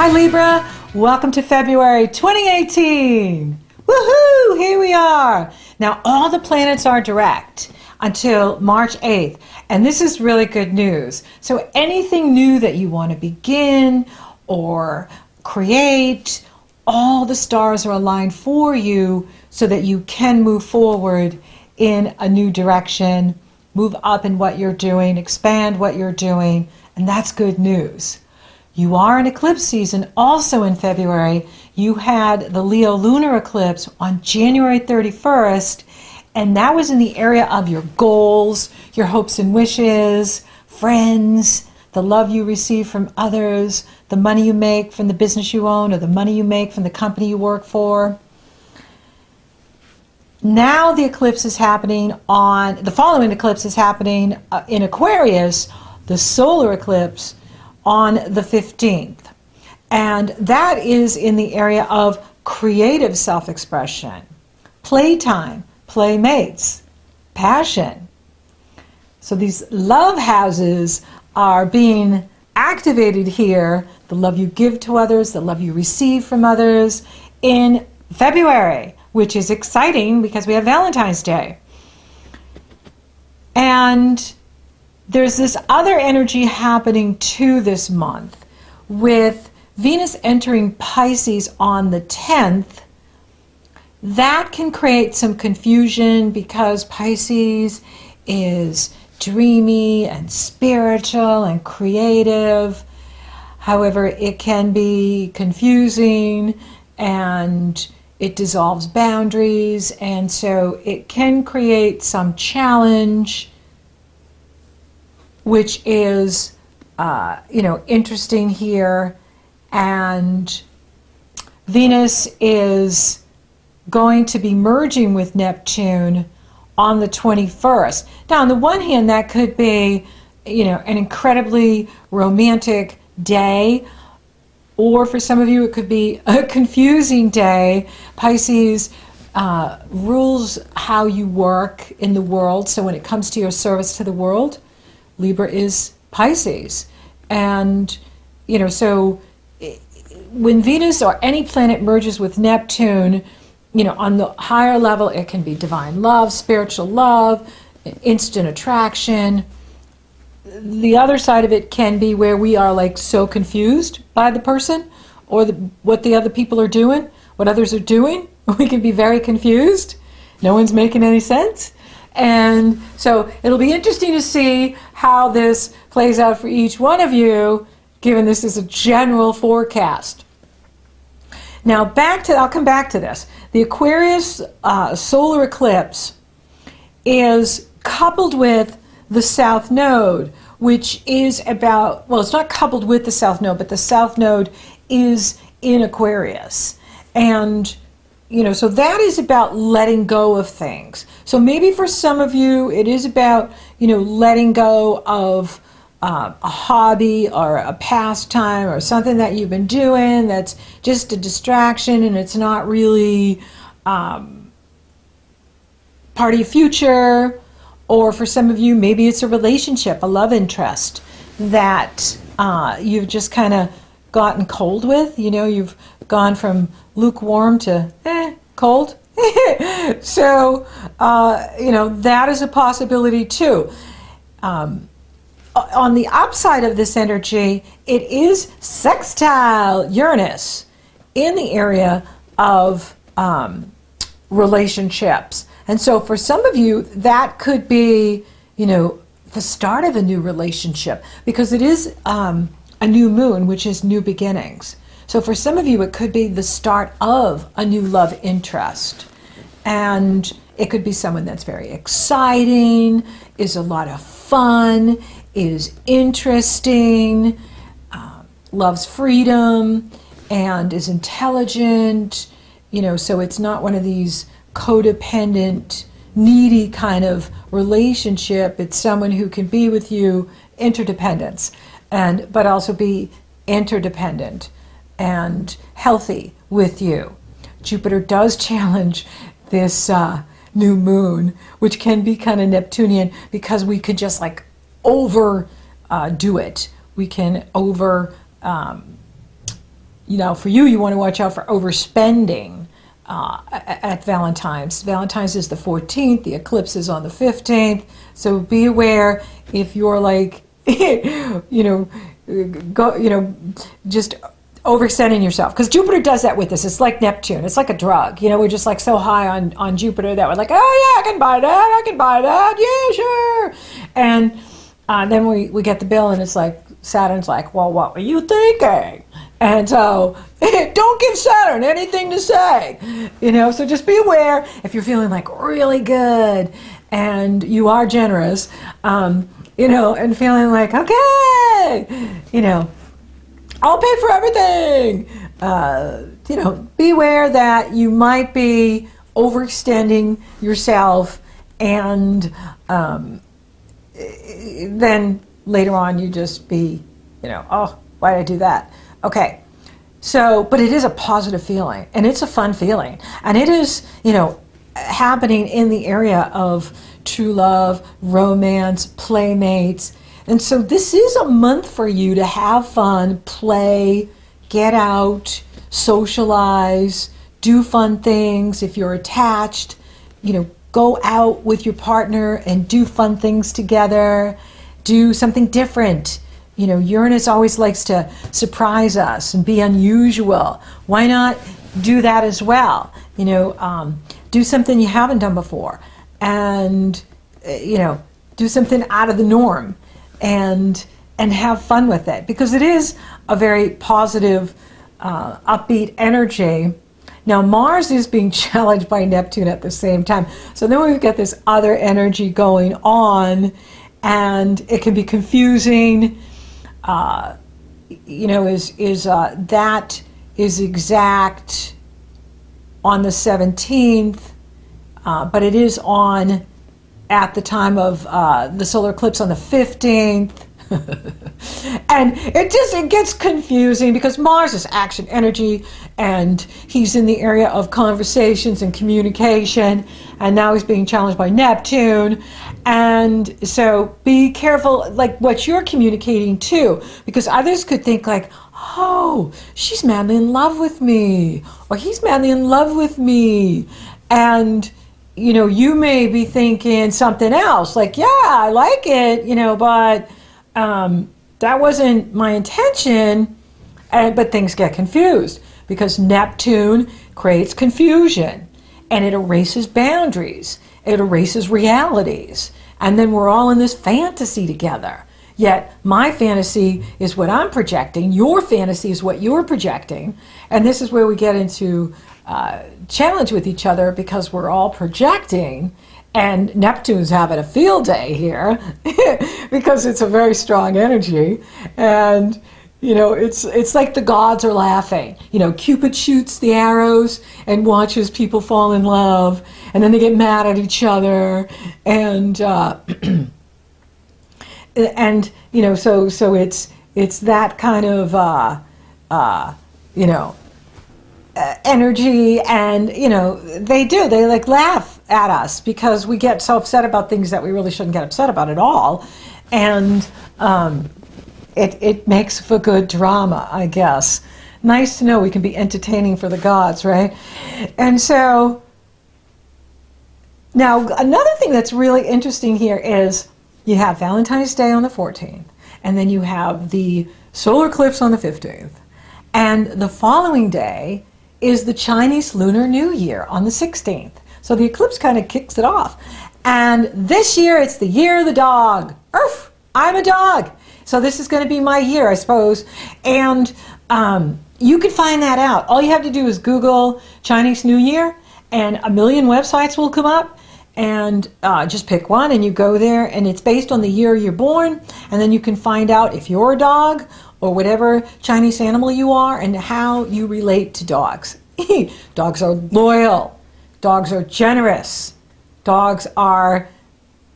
Hi Libra, welcome to February 2018. Woohoo, here we are. Now all the planets are direct until March 8th, and this is really good news. So anything new that you want to begin or create, all the stars are aligned for you so that you can move forward in a new direction, move up in what you're doing, expand what you're doing, and that's good news. You are in eclipse season also in February. You had the Leo lunar eclipse on January 31st, and that was in the area of your goals, your hopes and wishes, friends, the love you receive from others, the money you make from the business you own or the money you make from the company you work for. Now the eclipse is happening the following eclipse is happening in Aquarius, the solar eclipse, on the 15th. And that is in the area of creative self-expression, playtime, playmates, passion. So these love houses are being activated here, the love you give to others, the love you receive from others in February, which is exciting because we have Valentine's Day. And there's this other energy happening too this month with Venus entering Pisces on the 10th. That can create some confusion because Pisces is dreamy and spiritual and creative. However, it can be confusing and it dissolves boundaries, and so it can create some challenge, which is, interesting here. And Venus is going to be merging with Neptune on the 21st. Now, on the one hand, that could be, an incredibly romantic day, or for some of you, it could be a confusing day. Pisces rules how you work in the world. So when it comes to your service to the world, Libra is Pisces. And, so when Venus or any planet merges with Neptune, on the higher level, it can be divine love, spiritual love, instant attraction. The other side of it can be where we are like so confused by the person or what the other people are doing, what others are doing. We can be very confused. No one's making any sense. And so it'll be interesting to see how this plays out for each one of you, given this is a general forecast. Now I'll come back to this. The Aquarius solar eclipse is coupled with the South Node, which is about, well, it's not coupled with the South Node, but the South Node is in Aquarius. And so that is about letting go of things. So maybe for some of you, it is about, letting go of a hobby or a pastime or something that you've been doing that's just a distraction and it's not really part of your future. Or for some of you, maybe it's a relationship, a love interest that you've just kind of gotten cold with. You've gone from lukewarm to cold. So, that is a possibility too. On the upside of this energy, it is sextile Uranus in the area of relationships. And so for some of you, that could be, the start of a new relationship, because it is a new moon, which is new beginnings. So for some of you, it could be the start of a new love interest. And it could be someone that's very exciting, is a lot of fun, is interesting, loves freedom, and is intelligent. So it's not one of these codependent, needy kind of relationship. It's someone who can be with you, interdependence, but also be interdependent and healthy with you. Jupiter does challenge this new moon, which can be kind of Neptunian because we could just like do it. We can you know, for you, you want to watch out for overspending at Valentine's. Valentine's is the 14th. The eclipse is on the 15th. So be aware if you're like, just overextending yourself, because Jupiter does that with us. It's like Neptune. It's like a drug. You know, we're just like so high on Jupiter that we're like, oh yeah, I can buy that, yeah, sure. And then we get the bill and it's like, Saturn's like, well, what were you thinking? And so don't give Saturn anything to say, you know. So just be aware if you're feeling like really good and you are generous, you know, and feeling like, okay, you know, I'll pay for everything. You know, beware that you might be overextending yourself, and then later on you just be, you know, oh, why did I do that? Okay, so, but it is a positive feeling, and it's a fun feeling, and it is, you know, happening in the area of true love, romance, playmates. And so this is a month for you to have fun, play, get out, socialize, do fun things. If you're attached, you know, go out with your partner and do fun things together. Do something different. You know, Uranus always likes to surprise us and be unusual. Why not do that as well? You know, do something you haven't done before, and you know, do something out of the norm. And have fun with it, because it is a very positive, upbeat energy. Now Mars is being challenged by Neptune at the same time, so then we've got this other energy going on, and it can be confusing. You know, that is exact on the 17th, but it is on at the time of the solar eclipse on the 15th. And it gets confusing because Mars is action energy, and he's in the area of conversations and communication, and now he's being challenged by Neptune. And so be careful like what you're communicating too, because others could think like, oh, she's madly in love with me, or he's madly in love with me, and you know, you may be thinking something else, like, yeah, I like it, you know, but that wasn't my intention. But things get confused because Neptune creates confusion, and it erases boundaries. It erases realities. And then we're all in this fantasy together. Yet my fantasy is what I'm projecting. Your fantasy is what you're projecting. And this is where we get into challenge with each other, because we're all projecting, and Neptune's having a field day here because it's a very strong energy. And you know, it's like the gods are laughing. You know, Cupid shoots the arrows and watches people fall in love, and then they get mad at each other, and and you know, so it's that kind of you know, energy. And you know, they like laugh at us because we get so upset about things that we really shouldn't get upset about at all. And it makes for good drama, I guess. Nice to know we can be entertaining for the gods, right? And so now another thing that's really interesting here is you have Valentine's Day on the 14th, and then you have the solar eclipse on the 15th, and the following day is the Chinese Lunar New Year on the 16th. So the eclipse kind of kicks it off. And this year it's the year of the dog. Urf, I'm a dog. So this is going to be my year, I suppose. And you can find that out. All you have to do is Google Chinese New Year, and a million websites will come up. And just pick one and you go there, and it's based on the year you're born. And then you can find out if you're a dog or whatever Chinese animal you are, and how you relate to dogs. Dogs are loyal. Dogs are generous. Dogs are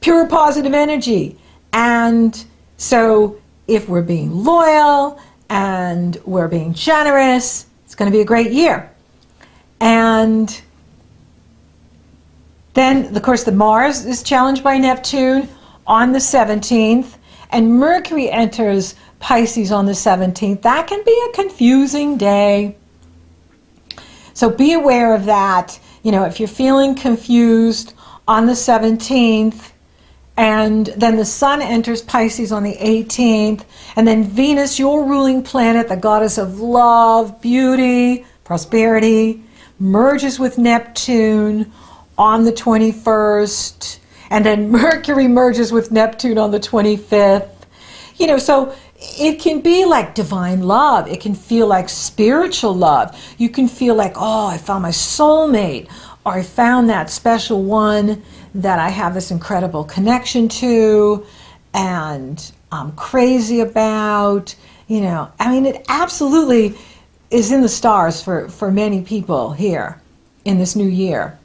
pure positive energy. And so if we're being loyal and we're being generous, it's going to be a great year. And then, of course, the Mars is challenged by Neptune on the 17th. and Mercury enters Pisces on the 17th. That can be a confusing day. So be aware of that. You know, if you're feeling confused on the 17th, and then the Sun enters Pisces on the 18th, and then Venus, your ruling planet, the goddess of love, beauty, prosperity, merges with Neptune on the 21st, and then Mercury merges with Neptune on the 25th. You know, so it can be like divine love. It can feel like spiritual love. You can feel like, oh, I found my soulmate, or I found that special one that I have this incredible connection to and I'm crazy about. You know, I mean, it absolutely is in the stars for many people here in this new year.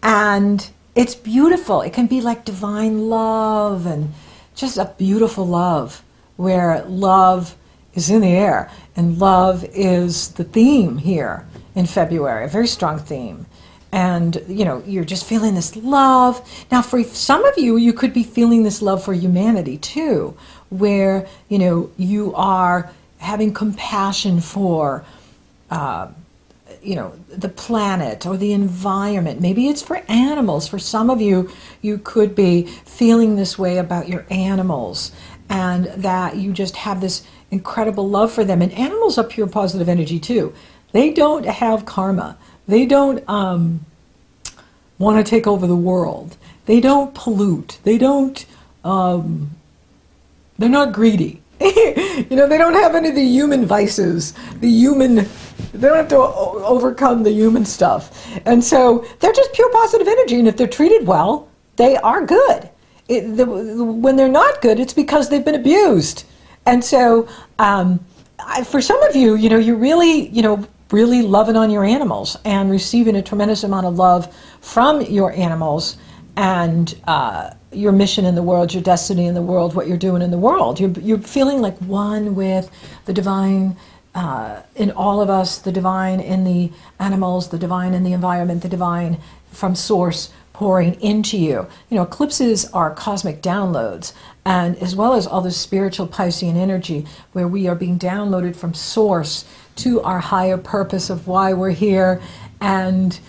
And it's beautiful. It can be like divine love and just a beautiful love where love is in the air and love is the theme here in February, a very strong theme. And, you know, you're just feeling this love. Now, for some of you, you could be feeling this love for humanity, too, where, you know, you are having compassion for, you know, the planet or the environment. Maybe it's for animals. For some of you, you could be feeling this way about your animals and that you just have this incredible love for them. And animals are pure positive energy, too. They don't have karma. They don't want to take over the world. They don't pollute. They don't, they're not greedy. You know, they don't have any of the human vices, they don't have to overcome the human stuff. And so they're just pure positive energy. And if they're treated well, they are good. When they're not good, it's because they've been abused. And so for some of you, you know, you're really, you know, really loving on your animals and receiving a tremendous amount of love from your animals and your mission in the world, your destiny in the world, what you're doing in the world. You're feeling like one with the divine in all of us, the divine in the animals, the divine in the environment, the divine from source pouring into you. You know, eclipses are cosmic downloads, and as well as all this spiritual Piscean energy where we are being downloaded from source to our higher purpose of why we're here and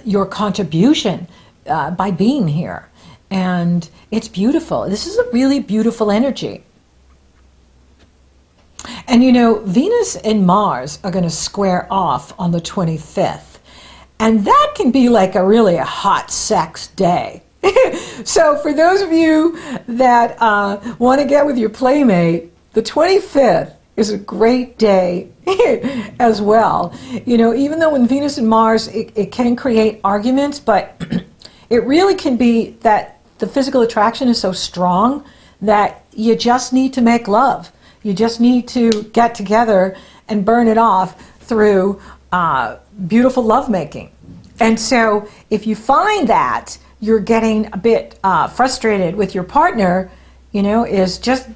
your contribution by being here. And it's beautiful. This is a really beautiful energy. And you know, Venus and Mars are going to square off on the 25th. And that can be like a really hot sex day. So for those of you that want to get with your playmate, the 25th is a great day as well. You know, even though when Venus and Mars, it can create arguments, but it really can be that the physical attraction is so strong that you just need to make love. You just need to get together and burn it off through beautiful lovemaking. And so if you find that you're getting a bit frustrated with your partner, you know, is just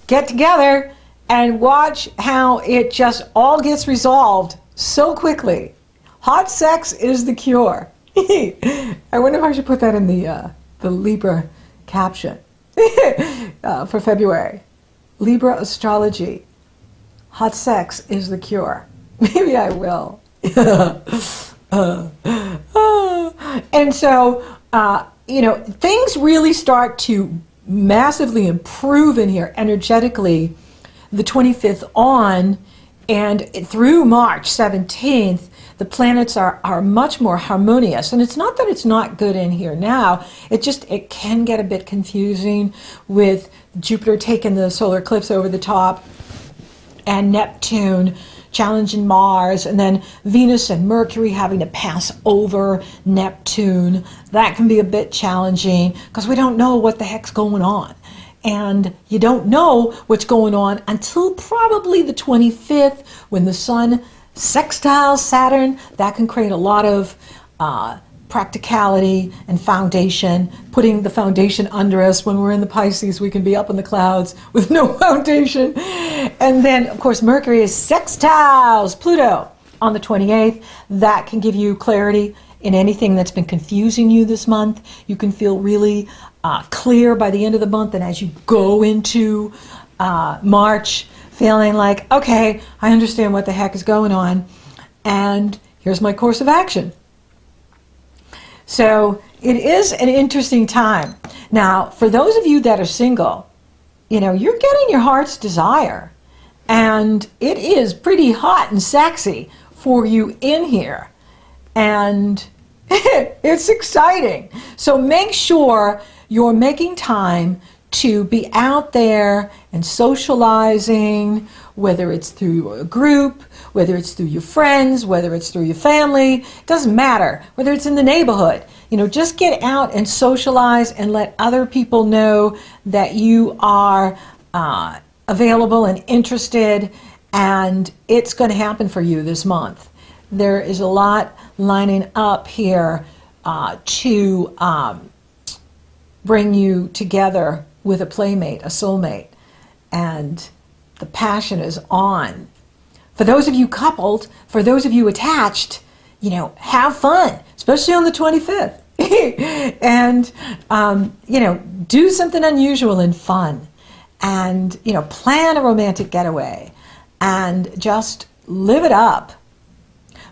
get together and watch how it just all gets resolved so quickly. Hot sex is the cure. I wonder if I should put that in the Libra caption for February. Libra Astrology. Hot sex is the cure. Maybe I will. And so, you know, things really start to massively improve in here energetically the 25th on, and through March 17th, the planets are much more harmonious. And it's not that it's not good in here now, it can get a bit confusing with Jupiter taking the solar eclipse over the top and Neptune challenging Mars, and then Venus and Mercury having to pass over Neptune. That can be a bit challenging because we don't know what the heck's going on. And you don't know what's going on until probably the 25th when the Sun sextiles Saturn. That can create a lot of practicality and foundation, putting the foundation under us. When we're in the Pisces, we can be up in the clouds with no foundation. And then, of course, Mercury is sextiles Pluto on the 28th. That can give you clarity in anything that's been confusing you this month. You can feel really clear by the end of the month, and as you go into March, feeling like, okay, I understand what the heck is going on, and here's my course of action. So it is an interesting time. Now, for those of you that are single, you know, you're getting your heart's desire, and it is pretty hot and sexy for you in here, and it's exciting. So make sure you're making time to be out there and socializing, whether it's through a group, whether it's through your friends, whether it's through your family, it doesn't matter, whether it's in the neighborhood. You know, just get out and socialize and let other people know that you are available and interested, and it's going to happen for you this month. There is a lot lining up here to bring you together with a playmate, a soulmate, and the passion is on. For those of you coupled, for those of you attached, you know, have fun, especially on the 25th. And, you know, do something unusual and fun, and, you know, plan a romantic getaway and just live it up.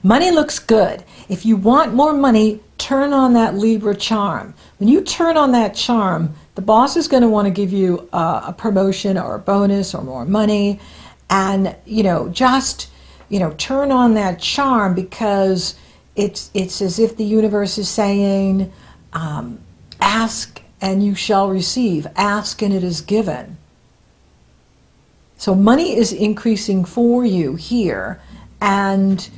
Money looks good. If you want more money, turn on that Libra charm. When you turn on that charm, the boss is going to want to give you a promotion or a bonus or more money. And, you know, just, you know, turn on that charm, because it's as if the universe is saying, ask and you shall receive. Ask and it is given. So money is increasing for you here, and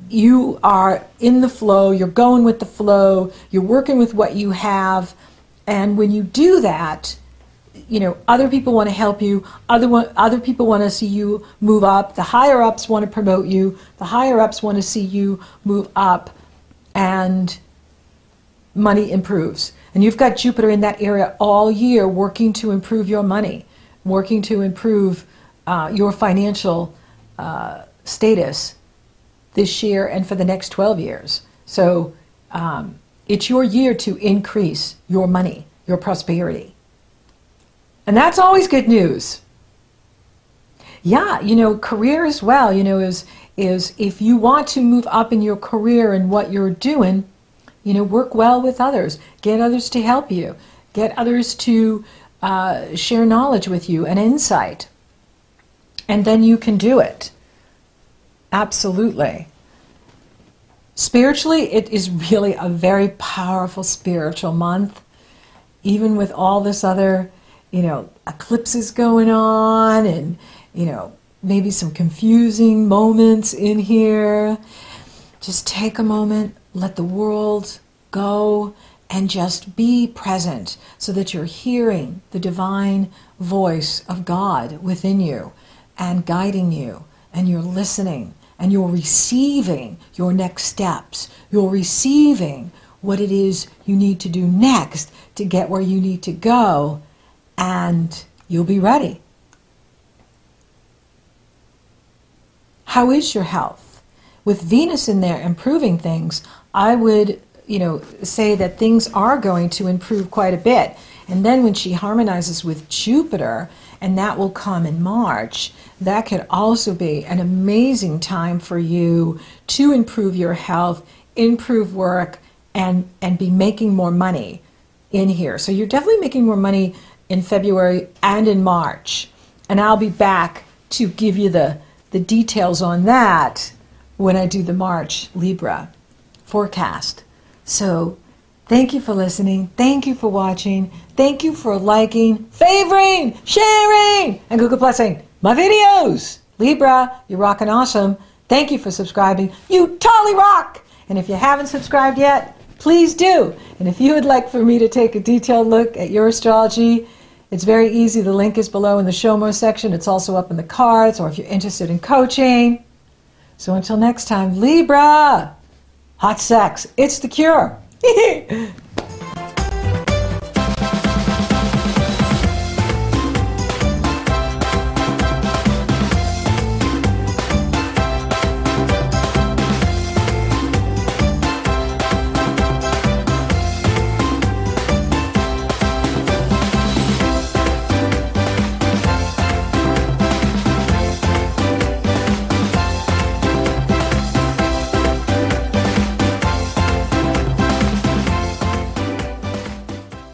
you are in the flow, you're going with the flow, you're working with what you have, and when you do that, you know, other people want to help you, other people want to see you move up, the higher ups want to promote you, the higher ups want to see you move up, and money improves. And you've got Jupiter in that area all year working to improve your money, working to improve your financial status this year and for the next 12 years. So it's your year to increase your money, your prosperity. And that's always good news. Yeah, you know, career as well, you know, is if you want to move up in your career and what you're doing, you know, work well with others. Get others to help you. Get others to share knowledge with you and insight. And then you can do it. Absolutely. Spiritually, it is really a very powerful spiritual month. Even with all this other, you know, eclipses going on, and, you know, maybe some confusing moments in here. Just take a moment, let the world go, and just be present so that you're hearing the divine voice of God within you and guiding you, and you're listening, and you're receiving your next steps. You're receiving what it is you need to do next to get where you need to go, and you'll be ready. How is your health? With Venus in there improving things, I would, you know, say that things are going to improve quite a bit. And then when she harmonizes with Jupiter, and that will come in March, that could also be an amazing time for you to improve your health, improve work, and be making more money in here. So you're definitely making more money in February and in March. And I'll be back to give you the details on that when I do the March Libra forecast. So thank you for listening. Thank you for watching. Thank you for liking, favoring, sharing, and Google Plusing my videos. Libra, you're rocking awesome. Thank you for subscribing. You totally rock. And if you haven't subscribed yet, please do. And if you would like for me to take a detailed look at your astrology, it's very easy. The link is below in the Show More section. It's also up in the cards, or if you're interested in coaching. So until next time, Libra, hot sex, it's the cure.